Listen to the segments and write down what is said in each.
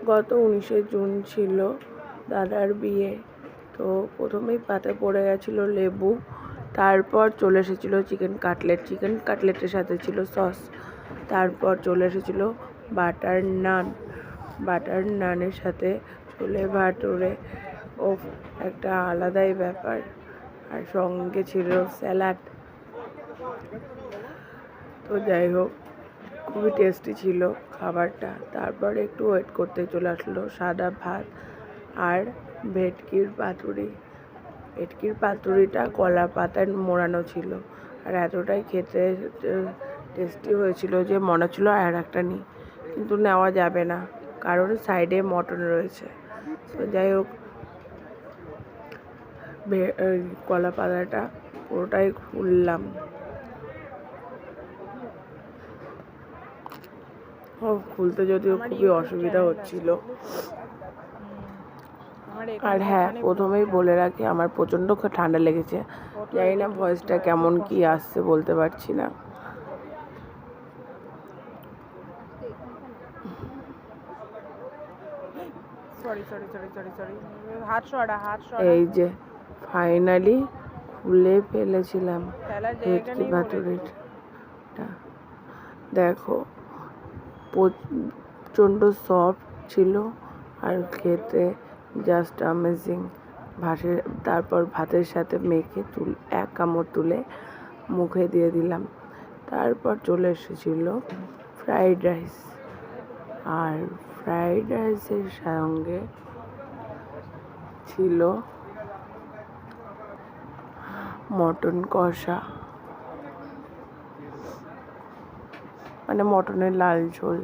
গত 19শে জুন ছিল দাদার বিয়ে। তো প্রথমেই পাতে পড়ে গেছিলো লেবু, তারপর চলে এসেছিলো চিকেন কাটলেটের সাথে ছিল সস, তারপর চলে এসেছিলো বাটার নানের সাথে ছোলে ভাটুরে। ও একটা আলাদাই ব্যাপার। আর সঙ্গে ছিল স্যালাড। তো যাই হোক, খুবই টেস্টি ছিল খাবারটা। তারপরে একটু ওয়েট করতে চলে আসলো সাদা ভাত আর ভেটকির পাতুরিটা কলা পাতায় মোড়ানো ছিল। আর এতটাই খেতে টেস্টি হয়েছিল যে মনে হচ্ছিল আর একটা নিই, কিন্তু নেওয়া যাবে না কারণ সাইডে মটন রয়েছে। তো যাই হোক, কলা পাতাটা পুরোটাই খুললাম। খুলতে যদিও খুবই অসুবিধা হচ্ছিল। আর হ্যাঁ, প্রথমেই বলে রাখি, আমার প্রচণ্ড ঠান্ডা লেগেছে। জানি না ভয়েসটা কেমন কি আসছে, বলতে পারছি না। এই যে ফাইনালি খুলে ফেলেছিলাম ভেটকি পাতুরিটা। দেখো, প্রচণ্ড সফট ছিল আর খেতে জাস্ট অ্যামেজিং। তারপর ভাতের সাথে মেখে এক কামড় তুলে মুখে দিয়ে দিলাম। তারপর চলে এসেছিল ফ্রাইড রাইস, আর ফ্রাইড রাইসের সঙ্গে ছিল মটন কষা, মানে মটনের লাল ঝোল।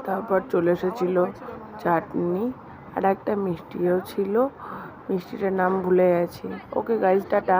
তারপর চলে এসেছিল চাটনি আর একটা মিষ্টিও ছিল। মিষ্টিটার নাম ভুলে গেছি। Okay guys, tata.